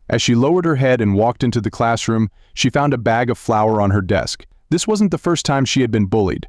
As she lowered her head and walked into the classroom, she found a bag of flour on her desk. This wasn't the first time she had been bullied.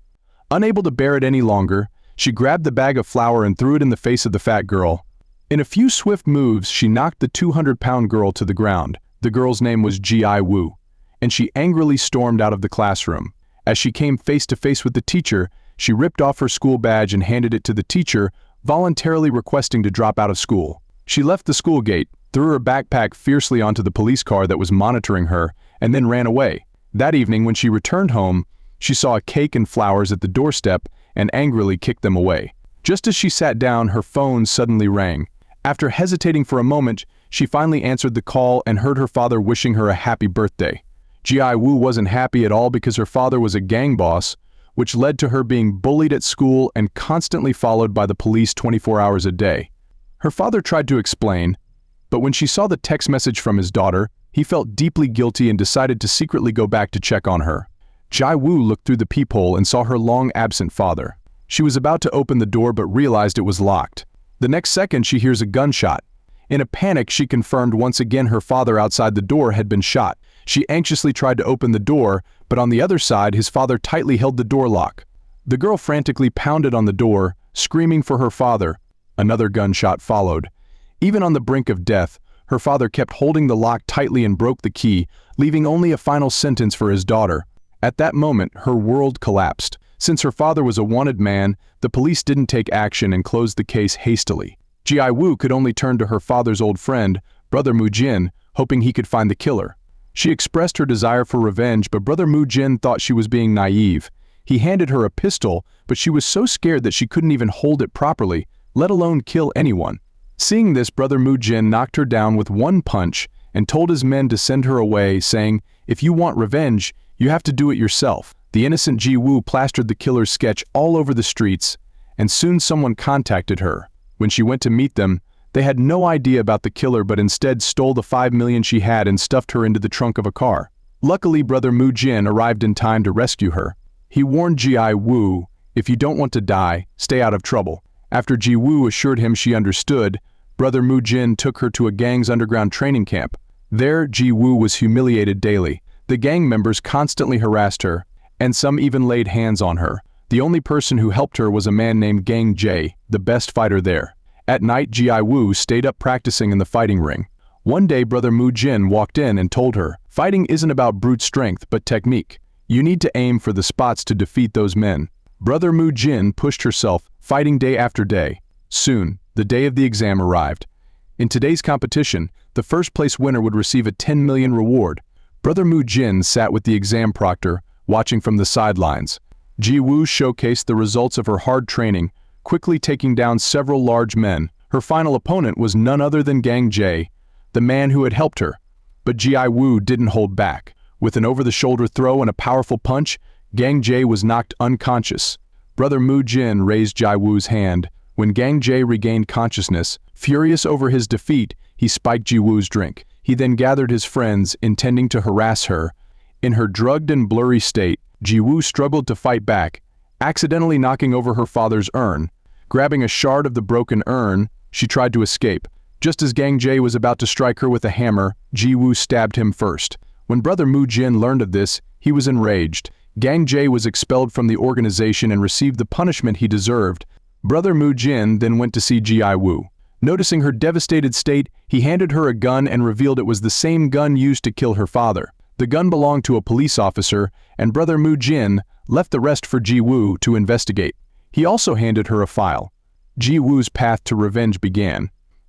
Unable to bear it any longer, she grabbed the bag of flour and threw it in the face of the fat girl. In a few swift moves, she knocked the 200-pound girl to the ground. The girl's name was Ji Woo, and she angrily stormed out of the classroom. As she came face to face with the teacher, she ripped off her school badge and handed it to the teacher, voluntarily requesting to drop out of school. She left the school gate, threw her backpack fiercely onto the police car that was monitoring her, and then ran away. That evening, when she returned home, she saw a cake and flowers at the doorstep and angrily kicked them away. Just as she sat down, her phone suddenly rang. After hesitating for a moment, she finally answered the call and heard her father wishing her a happy birthday. Ji Woo wasn't happy at all because her father was a gang boss, which led to her being bullied at school and constantly followed by the police 24 hours a day. Her father tried to explain, but when she saw the text message from his daughter, he felt deeply guilty and decided to secretly go back to check on her. Ji Woo looked through the peephole and saw her long-absent father. She was about to open the door but realized it was locked. The next second, she hears a gunshot. In a panic, she confirmed once again her father outside the door had been shot. She anxiously tried to open the door, but on the other side, his father tightly held the door lock. The girl frantically pounded on the door, screaming for her father. Another gunshot followed. Even on the brink of death, her father kept holding the lock tightly and broke the key, leaving only a final sentence for his daughter. At that moment, her world collapsed. Since her father was a wanted man, the police didn't take action and closed the case hastily. Ji Woo could only turn to her father's old friend, Brother Moo Jin, hoping he could find the killer. She expressed her desire for revenge, but Brother Moo Jin thought she was being naive. He handed her a pistol, but she was so scared that she couldn't even hold it properly, let alone kill anyone. Seeing this, Brother Moo Jin knocked her down with one punch and told his men to send her away, saying, "If you want revenge, you have to do it yourself." The innocent Ji Woo plastered the killer's sketch all over the streets, and soon someone contacted her. When she went to meet them, they had no idea about the killer but instead stole the 5 million she had and stuffed her into the trunk of a car. Luckily, Brother Moo Jin arrived in time to rescue her. He warned Ji Woo, "If you don't want to die, stay out of trouble." After Ji Woo assured him she understood, Brother Moo Jin took her to a gang's underground training camp. There, Ji Woo was humiliated daily. The gang members constantly harassed her, and some even laid hands on her. The only person who helped her was a man named Gang Jae, the best fighter there. At night, Ji Woo stayed up practicing in the fighting ring. One day, Brother Moo Jin walked in and told her, "Fighting isn't about brute strength but technique. You need to aim for the spots to defeat those men." Brother Moo Jin pushed herself, fighting day after day. Soon, the day of the exam arrived. In today's competition, the first-place winner would receive a 10 million reward. Brother Moo Jin sat with the exam proctor, watching from the sidelines. Ji Woo showcased the results of her hard training, quickly taking down several large men. Her final opponent was none other than Gang Jae, the man who had helped her. But Ji Woo didn't hold back. With an over-the-shoulder throw and a powerful punch, Gang Jae was knocked unconscious. Brother Moo Jin raised Ji Woo's hand. When Gang Jae regained consciousness, furious over his defeat, he spiked Ji Woo's drink. He then gathered his friends, intending to harass her. In her drugged and blurry state, Ji Woo struggled to fight back, accidentally knocking over her father's urn. Grabbing a shard of the broken urn, she tried to escape. Just as Gang Jae was about to strike her with a hammer, Ji Woo stabbed him first. When Brother Moo Jin learned of this, he was enraged. Gang Jae was expelled from the organization and received the punishment he deserved. Brother Moo Jin then went to see Ji Woo. Noticing her devastated state, he handed her a gun and revealed it was the same gun used to kill her father. The gun belonged to a police officer, and Brother Moo Jin left the rest for Ji Woo to investigate. He also handed her a file. Ji Woo's path to revenge began.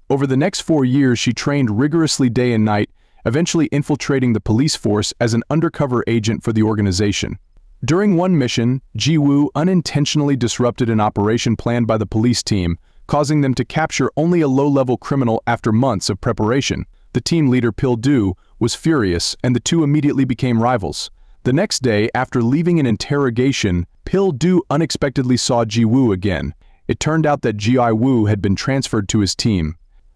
Over the next 4 years, she trained rigorously day and night, eventually infiltrating the police force as an undercover agent for the organization. During one mission, Ji Woo unintentionally disrupted an operation planned by the police team, causing them to capture only a low-level criminal after months of preparation. The team leader Pil-do was furious, and the two immediately became rivals. The next day, after leaving an interrogation, Pil-do unexpectedly saw Ji Woo again. It turned out that Ji Woo had been transferred to his team.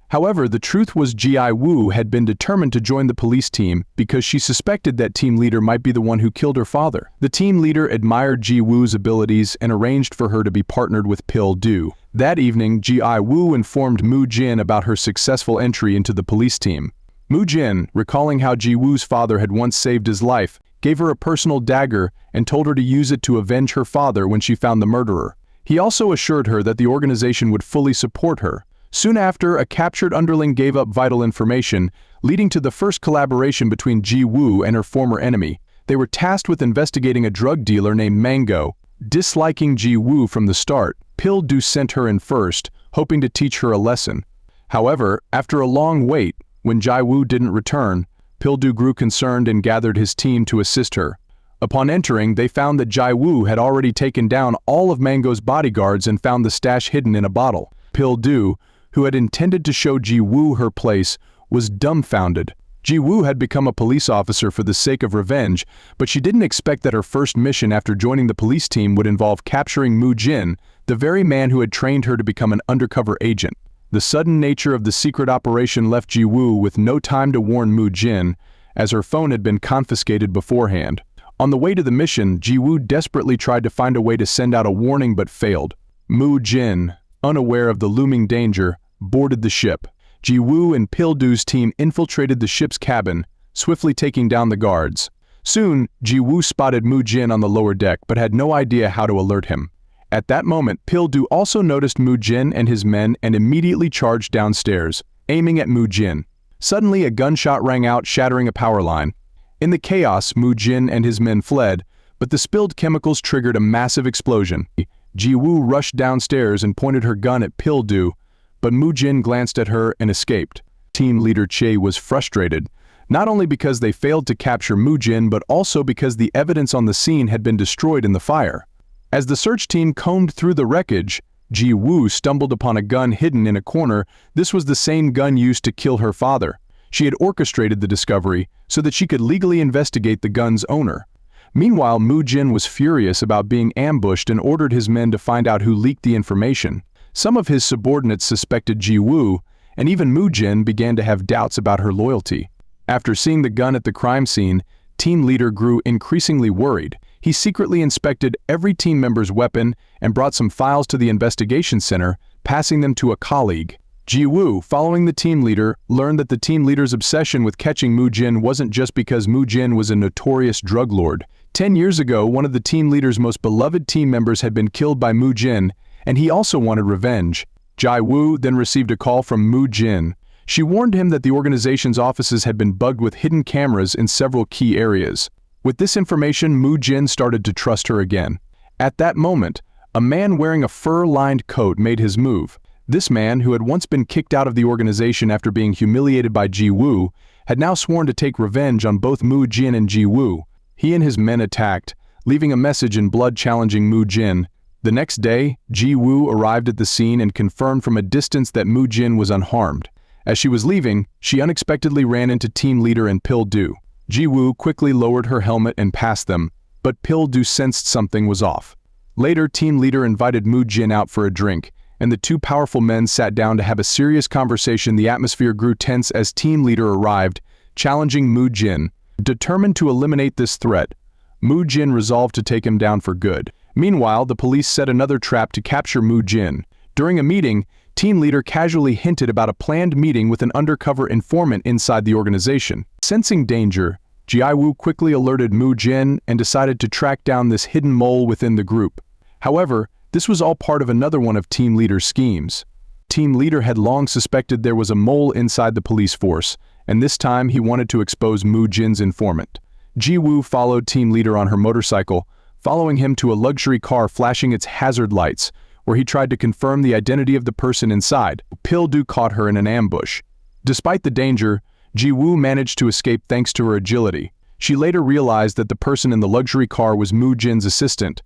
However, the truth was Ji Woo had been determined to join the police team because she suspected that team leader might be the one who killed her father. The team leader admired Ji Woo's abilities and arranged for her to be partnered with Pil-do. That evening, Ji Woo informed Moo Jin about her successful entry into the police team. Mu Jin, recalling how Ji Woo's father had once saved his life, gave her a personal dagger and told her to use it to avenge her father when she found the murderer. He also assured her that the organization would fully support her. Soon after, a captured underling gave up vital information, leading to the first collaboration between Ji Woo and her former enemy. They were tasked with investigating a drug dealer named Mango. Disliking Ji Woo from the start, Pil-du sent her in first, hoping to teach her a lesson. However, after a long wait, when Ji Woo didn't return, Pil-du grew concerned and gathered his team to assist her. Upon entering, they found that Ji Woo had already taken down all of Mango's bodyguards and found the stash hidden in a bottle. Pil-du, who had intended to show Ji Woo her place, was dumbfounded. Ji Woo had become a police officer for the sake of revenge, but she didn't expect that her first mission after joining the police team would involve capturing Mu Jin, the very man who had trained her to become an undercover agent. The sudden nature of the secret operation left Ji Woo with no time to warn Mu Jin, as her phone had been confiscated beforehand. On the way to the mission, Ji Woo desperately tried to find a way to send out a warning but failed. Mu Jin, unaware of the looming danger, boarded the ship. Ji Woo and Pil-du's team infiltrated the ship's cabin, swiftly taking down the guards. Soon, Ji Woo spotted Mu Jin on the lower deck but had no idea how to alert him. At that moment, Pil-du also noticed Mu Jin and his men and immediately charged downstairs, aiming at Mu Jin. Suddenly, a gunshot rang out, shattering a power line. In the chaos, Mu Jin and his men fled, but the spilled chemicals triggered a massive explosion. Ji Woo rushed downstairs and pointed her gun at Pil-du, but Mu Jin glanced at her and escaped. Team leader Che was frustrated, not only because they failed to capture Mu Jin but also because the evidence on the scene had been destroyed in the fire. As the search team combed through the wreckage, Ji Woo stumbled upon a gun hidden in a corner. This was the same gun used to kill her father. She had orchestrated the discovery so that she could legally investigate the gun's owner. Meanwhile, Mu Jin was furious about being ambushed and ordered his men to find out who leaked the information. Some of his subordinates suspected Ji Woo, and even Mu Jin began to have doubts about her loyalty. After seeing the gun at the crime scene, team leader grew increasingly worried. He secretly inspected every team member's weapon and brought some files to the investigation center, passing them to a colleague. Ji Woo, following the team leader, learned that the team leader's obsession with catching Mu Jin wasn't just because Mu Jin was a notorious drug lord. 10 years ago, one of the team leader's most beloved team members had been killed by Mu Jin, and he also wanted revenge. Ji Woo then received a call from Mu Jin. She warned him that the organization's offices had been bugged with hidden cameras in several key areas. With this information, Mu Jin started to trust her again. At that moment, a man wearing a fur-lined coat made his move. This man, who had once been kicked out of the organization after being humiliated by Ji Woo, had now sworn to take revenge on both Mu Jin and Ji Woo. He and his men attacked, leaving a message in blood challenging Mu Jin. The next day, Ji Woo arrived at the scene and confirmed from a distance that Mu Jin was unharmed. As she was leaving, she unexpectedly ran into team leader and Pil-du. Ji Woo quickly lowered her helmet and passed them, but Pil-du sensed something was off. Later, team leader invited Mu Jin out for a drink, and the two powerful men sat down to have a serious conversation. The atmosphere grew tense as team leader arrived, challenging Mu Jin. Determined to eliminate this threat, Mu Jin resolved to take him down for good. Meanwhile, the police set another trap to capture Mu Jin. During a meeting, team leader casually hinted about a planned meeting with an undercover informant inside the organization. Sensing danger, Ji Woo quickly alerted Mu Jin and decided to track down this hidden mole within the group. However, this was all part of another one of team leader's schemes. Team leader had long suspected there was a mole inside the police force, and this time he wanted to expose Mu Jin's informant. Ji Woo followed team leader on her motorcycle, following him to a luxury car flashing its hazard lights, where he tried to confirm the identity of the person inside. Pil-du caught her in an ambush. Despite the danger, Ji Woo managed to escape thanks to her agility. She later realized that the person in the luxury car was Mu Jin's assistant.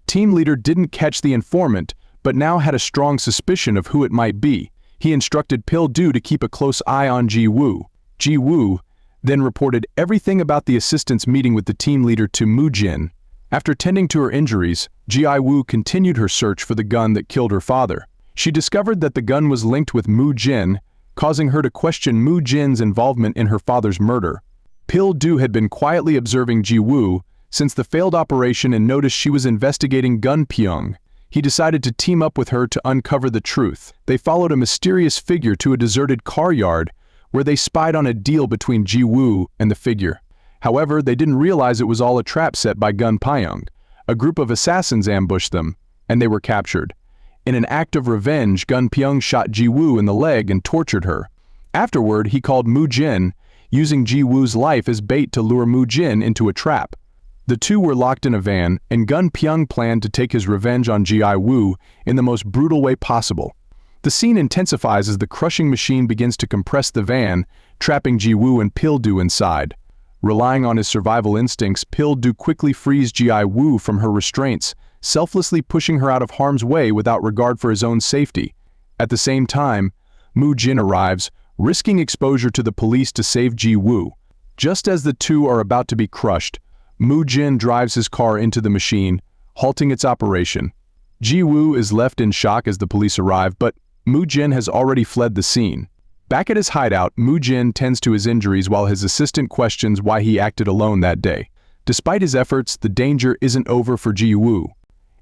Team leader didn't catch the informant, but now had a strong suspicion of who it might be. He instructed Pil-du to keep a close eye on Ji Woo. Ji Woo then reported everything about the assistant's meeting with the team leader to Mu Jin. After tending to her injuries, Ji Woo continued her search for the gun that killed her father. She discovered that the gun was linked with Mu Jin, causing her to question Mu Jin's involvement in her father's murder. Pil-du had been quietly observing Ji Woo since the failed operation and noticed she was investigating Gun Pyong. He decided to team up with her to uncover the truth. They followed a mysterious figure to a deserted car yard, where they spied on a deal between Ji-woo and the figure. However, they didn't realize it was all a trap set by Gun Pyong. A group of assassins ambushed them, and they were captured. In an act of revenge, Gun Pyong shot Ji-woo in the leg and tortured her. Afterward, he called Moo Jin, using Ji-woo's life as bait to lure Moo Jin into a trap. The two were locked in a van, and Gun Pyong planned to take his revenge on Ji-woo in the most brutal way possible. The scene intensifies as the crushing machine begins to compress the van, trapping Ji-woo and Pil-do inside. Relying on his survival instincts, Pil-do quickly frees Ji-woo from her restraints, selflessly pushing her out of harm's way without regard for his own safety. At the same time, Moo Jin arrives, risking exposure to the police to save Ji-woo. Just as the two are about to be crushed, Moo Jin drives his car into the machine, halting its operation. Ji-woo is left in shock as the police arrive, but Moo Jin has already fled the scene. Back at his hideout, Moo Jin tends to his injuries while his assistant questions why he acted alone that day. Despite his efforts, the danger isn't over for Ji-woo.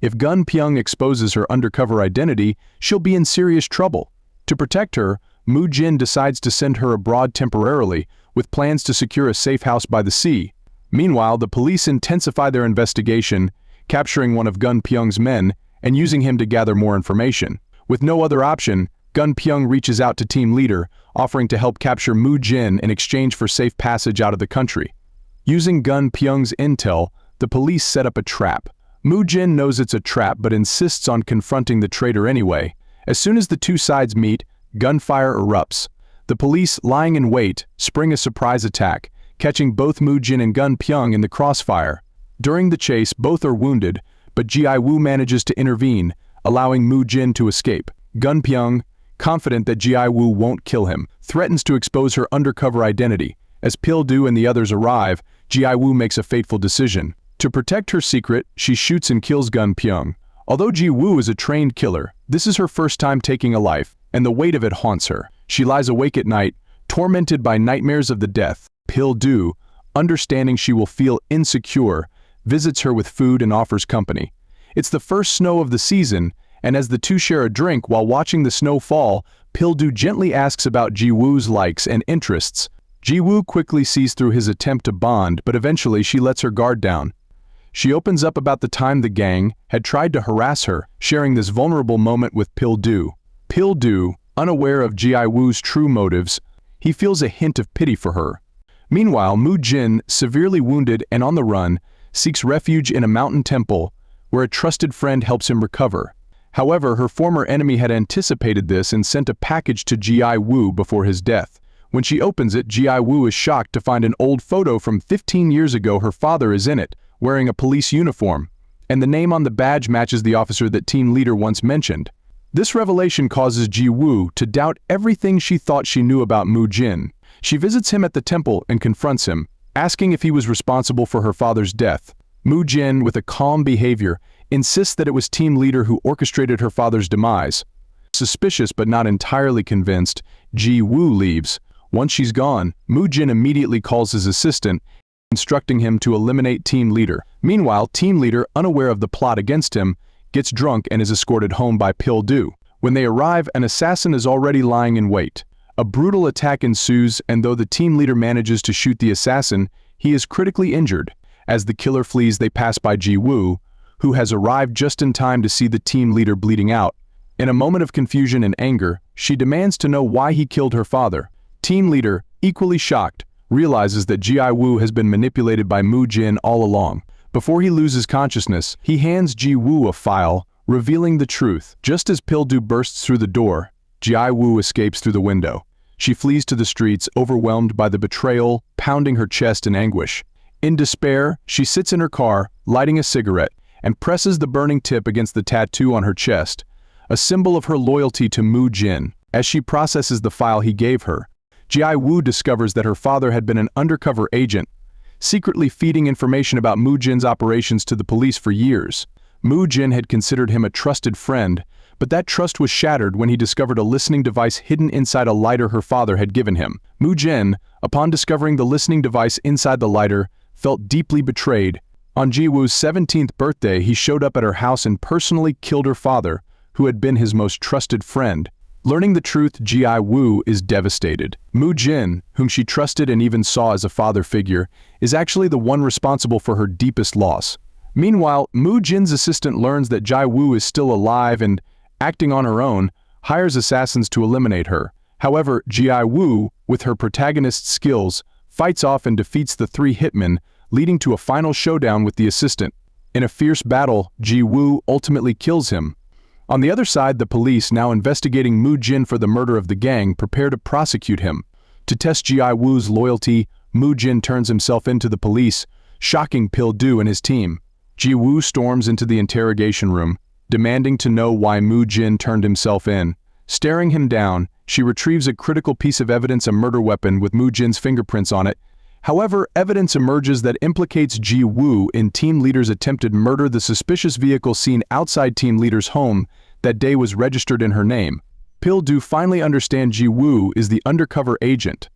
If Gun Pyong exposes her undercover identity, she'll be in serious trouble. To protect her, Moo Jin decides to send her abroad temporarily, with plans to secure a safe house by the sea. Meanwhile, the police intensify their investigation, capturing one of Gun Pyong's men and using him to gather more information. With no other option, Gun Pyong reaches out to team leader, offering to help capture Moo Jin in exchange for safe passage out of the country. Using Gun Pyong's intel, the police set up a trap. Moo Jin knows it's a trap but insists on confronting the traitor anyway. As soon as the two sides meet, gunfire erupts. The police, lying in wait, spring a surprise attack, catching both Moo Jin and Gun Pyong in the crossfire. During the chase, both are wounded, but Ji-woo manages to intervene, allowing Moo Jin to escape. Gun Pyong, confident that Ji-woo won't kill him, threatens to expose her undercover identity. As Pil-do and the others arrive, Ji-woo makes a fateful decision. To protect her secret, she shoots and kills Gun Pyong. Although Ji-woo is a trained killer, this is her first time taking a life, and the weight of it haunts her. She lies awake at night, tormented by nightmares of the death. Pil-do, understanding she will feel insecure, visits her with food and offers company. It's the first snow of the season, and as the two share a drink while watching the snow fall, Pil-do gently asks about Ji-woo's likes and interests. Ji-woo quickly sees through his attempt to bond, but eventually she lets her guard down. She opens up about the time the gang had tried to harass her, sharing this vulnerable moment with Pil-do. Pil-do, unaware of Ji-woo's true motives, he feels a hint of pity for her. Meanwhile, Moo Jin, severely wounded and on the run, seeks refuge in a mountain temple, where a trusted friend helps him recover. However, her former enemy had anticipated this and sent a package to Ji-woo before his death. When she opens it, Ji-woo is shocked to find an old photo from 15 years ago. Her father is in it, wearing a police uniform, and the name on the badge matches the officer that team leader once mentioned. This revelation causes Ji-woo to doubt everything she thought she knew about Moo Jin. She visits him at the temple and confronts him, asking if he was responsible for her father's death. Moo Jin, with a calm behavior, insists that it was team leader who orchestrated her father's demise. Suspicious but not entirely convinced, Ji-woo leaves. Once she's gone, Moo Jin immediately calls his assistant, instructing him to eliminate team leader. Meanwhile, team leader, unaware of the plot against him, gets drunk and is escorted home by Pil-do. When they arrive, an assassin is already lying in wait. A brutal attack ensues, and though the team leader manages to shoot the assassin, he is critically injured. As the killer flees, they pass by Ji-woo, who has arrived just in time to see the team leader bleeding out. In a moment of confusion and anger, she demands to know why he killed her father. Team leader, equally shocked, realizes that Ji-woo has been manipulated by Moo Jin all along. Before he loses consciousness, he hands Ji-woo a file, revealing the truth. Just as Pil-do bursts through the door, Ji-woo escapes through the window. She flees to the streets, overwhelmed by the betrayal, pounding her chest in anguish. In despair, she sits in her car, lighting a cigarette, and presses the burning tip against the tattoo on her chest, a symbol of her loyalty to Moo Jin. As she processes the file he gave her, Ji-woo discovers that her father had been an undercover agent, secretly feeding information about Moo Jin's operations to the police for years. Moo Jin had considered him a trusted friend, but that trust was shattered when he discovered a listening device hidden inside a lighter her father had given him. Moo Jin, upon discovering the listening device inside the lighter, felt deeply betrayed. On Ji-woo's 17th birthday, he showed up at her house and personally killed her father, who had been his most trusted friend. Learning the truth, Ji-woo is devastated. Moo Jin, whom she trusted and even saw as a father figure, is actually the one responsible for her deepest loss. Meanwhile, Moo Jin's assistant learns that Ji-woo is still alive and, acting on her own, hires assassins to eliminate her. However, Ji-woo, with her protagonist's skills, fights off and defeats the three hitmen, leading to a final showdown with the assistant. In a fierce battle, Ji-woo ultimately kills him. On the other side, the police, now investigating Moo Jin for the murder of the gang, prepare to prosecute him. To test Ji-woo's loyalty, Moo Jin turns himself into the police, shocking Pil-do and his team. Ji-woo storms into the interrogation room, demanding to know why Moo Jin turned himself in. Staring him down, she retrieves a critical piece of evidence, a murder weapon with Moo Jin's fingerprints on it. However, evidence emerges that implicates Ji-woo in team leader's attempted murder. The suspicious vehicle seen outside team leader's home that day was registered in her name. Pil-do finally understands Ji-woo is the undercover agent.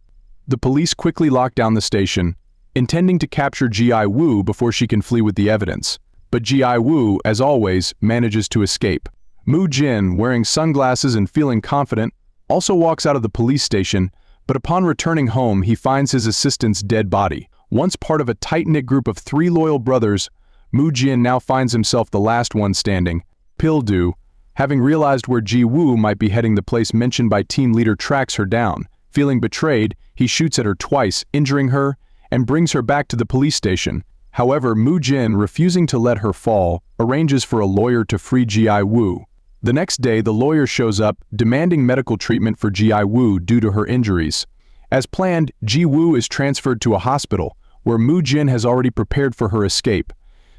The police quickly lock down the station, intending to capture Ji-woo before she can flee with the evidence. But Ji-woo, as always, manages to escape. Moo Jin, wearing sunglasses and feeling confident, also walks out of the police station, but upon returning home he finds his assistant's dead body. Once part of a tight-knit group of three loyal brothers, Moo Jin now finds himself the last one standing. Pil-do, having realized where Ji-woo might be heading, the place mentioned by team leader, tracks her down. Feeling betrayed, he shoots at her twice, injuring her, and brings her back to the police station. However, Moo Jin, refusing to let her fall, arranges for a lawyer to free Ji-woo. The next day, the lawyer shows up, demanding medical treatment for Ji-woo due to her injuries. As planned, Ji-woo is transferred to a hospital, where Moo Jin has already prepared for her escape.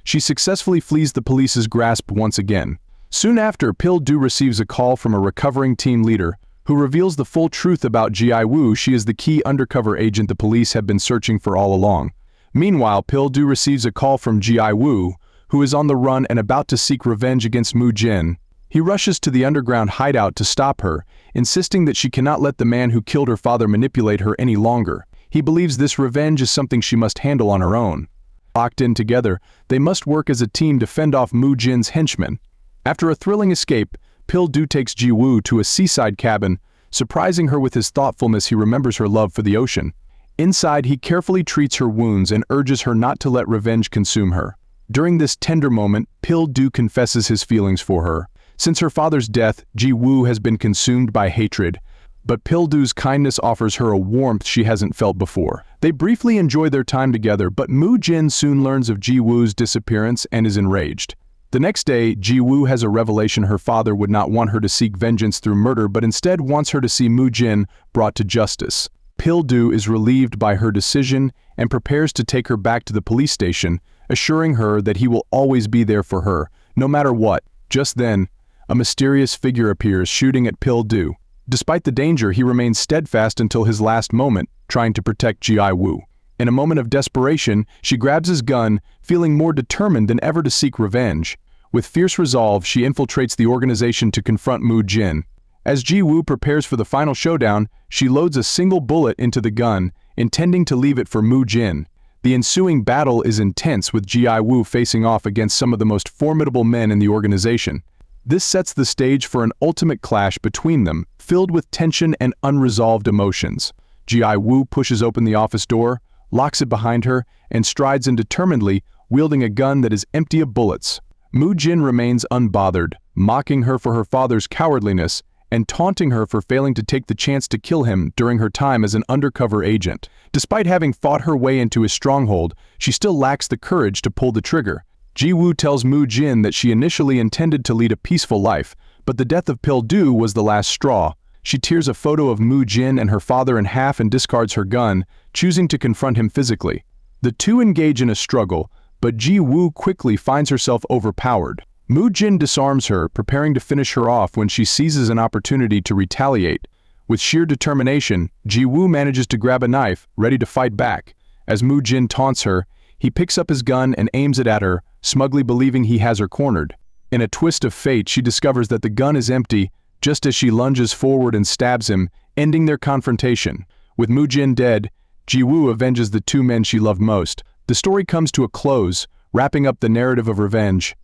She successfully flees the police's grasp once again. Soon after, Pil-do receives a call from a recovering team leader, who reveals the full truth about Ji-woo. She is the key undercover agent the police have been searching for all along. Meanwhile, Pil-do receives a call from Ji-woo, who is on the run and about to seek revenge against Moo Jin. He rushes to the underground hideout to stop her, insisting that she cannot let the man who killed her father manipulate her any longer. He believes this revenge is something she must handle on her own. Locked in together, they must work as a team to fend off Moo Jin's henchmen. After a thrilling escape, Pil-do takes Ji-woo to a seaside cabin, surprising her with his thoughtfulness. He remembers her love for the ocean. Inside, he carefully treats her wounds and urges her not to let revenge consume her. During this tender moment, Pil-do confesses his feelings for her. Since her father's death, Ji-woo has been consumed by hatred, but Pil-do's kindness offers her a warmth she hasn't felt before. They briefly enjoy their time together, but Moo Jin soon learns of Ji-woo's disappearance and is enraged. The next day, Ji-woo has a revelation. Her father would not want her to seek vengeance through murder, but instead wants her to see Moo Jin brought to justice. Pil-do is relieved by her decision and prepares to take her back to the police station, assuring her that he will always be there for her, no matter what. Just then, a mysterious figure appears, shooting at Pil-do. Despite the danger, he remains steadfast until his last moment, trying to protect Ji-woo. In a moment of desperation, she grabs his gun, feeling more determined than ever to seek revenge. With fierce resolve, she infiltrates the organization to confront Moo Jin. As Ji-woo prepares for the final showdown, she loads a single bullet into the gun, intending to leave it for Moo Jin. The ensuing battle is intense, with Ji-woo facing off against some of the most formidable men in the organization. This sets the stage for an ultimate clash between them, filled with tension and unresolved emotions. Ji-woo pushes open the office door, locks it behind her, and strides in determinedly, wielding a gun that is empty of bullets. Moo Jin remains unbothered, mocking her for her father's cowardliness and taunting her for failing to take the chance to kill him during her time as an undercover agent. Despite having fought her way into his stronghold, she still lacks the courage to pull the trigger. Ji-woo tells Moo Jin that she initially intended to lead a peaceful life, but the death of Pil-do was the last straw. She tears a photo of Moo Jin and her father in half and discards her gun, choosing to confront him physically. The two engage in a struggle, but Ji-woo quickly finds herself overpowered. Moo Jin disarms her, preparing to finish her off when she seizes an opportunity to retaliate. With sheer determination, Ji-woo manages to grab a knife, ready to fight back. As Moo Jin taunts her, he picks up his gun and aims it at her, smugly believing he has her cornered. In a twist of fate, she discovers that the gun is empty, just as she lunges forward and stabs him, ending their confrontation. With Moo Jin dead, Ji-woo avenges the two men she loved most. The story comes to a close, wrapping up the narrative of revenge.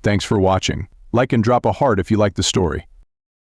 Thanks for watching. Like and drop a heart if you like the story.